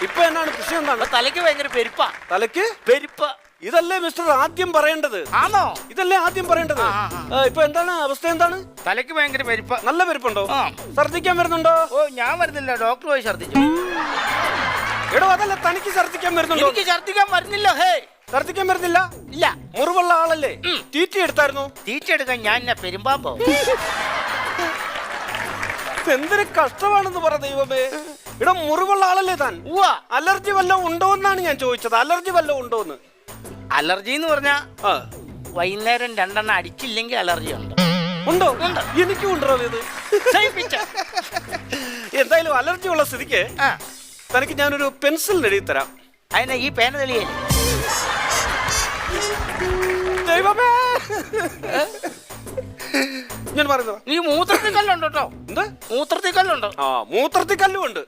ഇപ്പൊ എന്നാണ് പ്രശ്നം? എന്താണ്? തലയ്ക്ക് ഭയങ്കര പെരുപ്പാ. തലയ്ക്ക് പെരുപ്പ്. ഇതല്ലേ മിസ്റ്റർ ആദ്യം പറയേണ്ടത്? ആണോ? ഇതല്ലേ ആദ്യം പറയേണ്ടത്? ഇപ്പൊ എന്താണ് അവസ്ഥ? എന്താണ്? തലയ്ക്ക് ഭയങ്കര പെരുപ്പ്. നല്ല പെരുപ്പുണ്ടോ? ഛർദിക്കാൻ വരുന്നുണ്ടോ? ഓ, ഞാൻ വരുന്നില്ല, ഡോക്ടർ പോയി ഛർദിച്ചു. എടോ അതല്ല, തനിക്ക് ഛർദിക്കാൻ വരുന്നുണ്ടോ? എനിക്ക് ഛർദിക്കാൻ വരുന്നില്ല. ഹേ, ഛർദിക്കാൻ വരുന്നില്ല? ഇല്ല. മുറിവുള്ള ആളല്ലേ? തീറ്റി എടുത്തായിരുന്നു? തീറ്റ എടുക്കാൻ ഞാൻ എന്നെ പെരുമ്പാമ്പോ. എന്തൊരു കഷ്ടമാണെന്ന് പറ ദൈവമേ. ഇവിടെ മുറിവുള്ള ആളല്ലേ താൻ? അലർജി വല്ലതും ഉണ്ടോ എന്നാണ് ഞാൻ ചോദിച്ചത്. അലർജി വല്ലതും ഉണ്ടോന്ന്? അലർജി എന്ന് പറഞ്ഞാ വൈകുന്നേരം 2 എണ്ണം അടിച്ചില്ലെങ്കിൽ അലർജി ഉണ്ട്. ഉണ്ടോ? എനിക്കും ഉണ്ടോ ഇത്? എന്തായാലും അലർജി ഉള്ള സ്ഥിതിക്ക് തനിക്ക് ഞാനൊരു പെൻസിൽ എഴുതി തരാം. അതിനാ ഈ പേന തെളിയേ? ദൈവമേ, ഞാൻ പറയുന്നത് നീ മൂത്രത്തിൽ കല്ലുണ്ടോ? എന്ത്? മൂത്രത്തിൽ കല്ലുണ്ടോ? മൂത്രത്തിൽ കല്ലും ഉണ്ട്.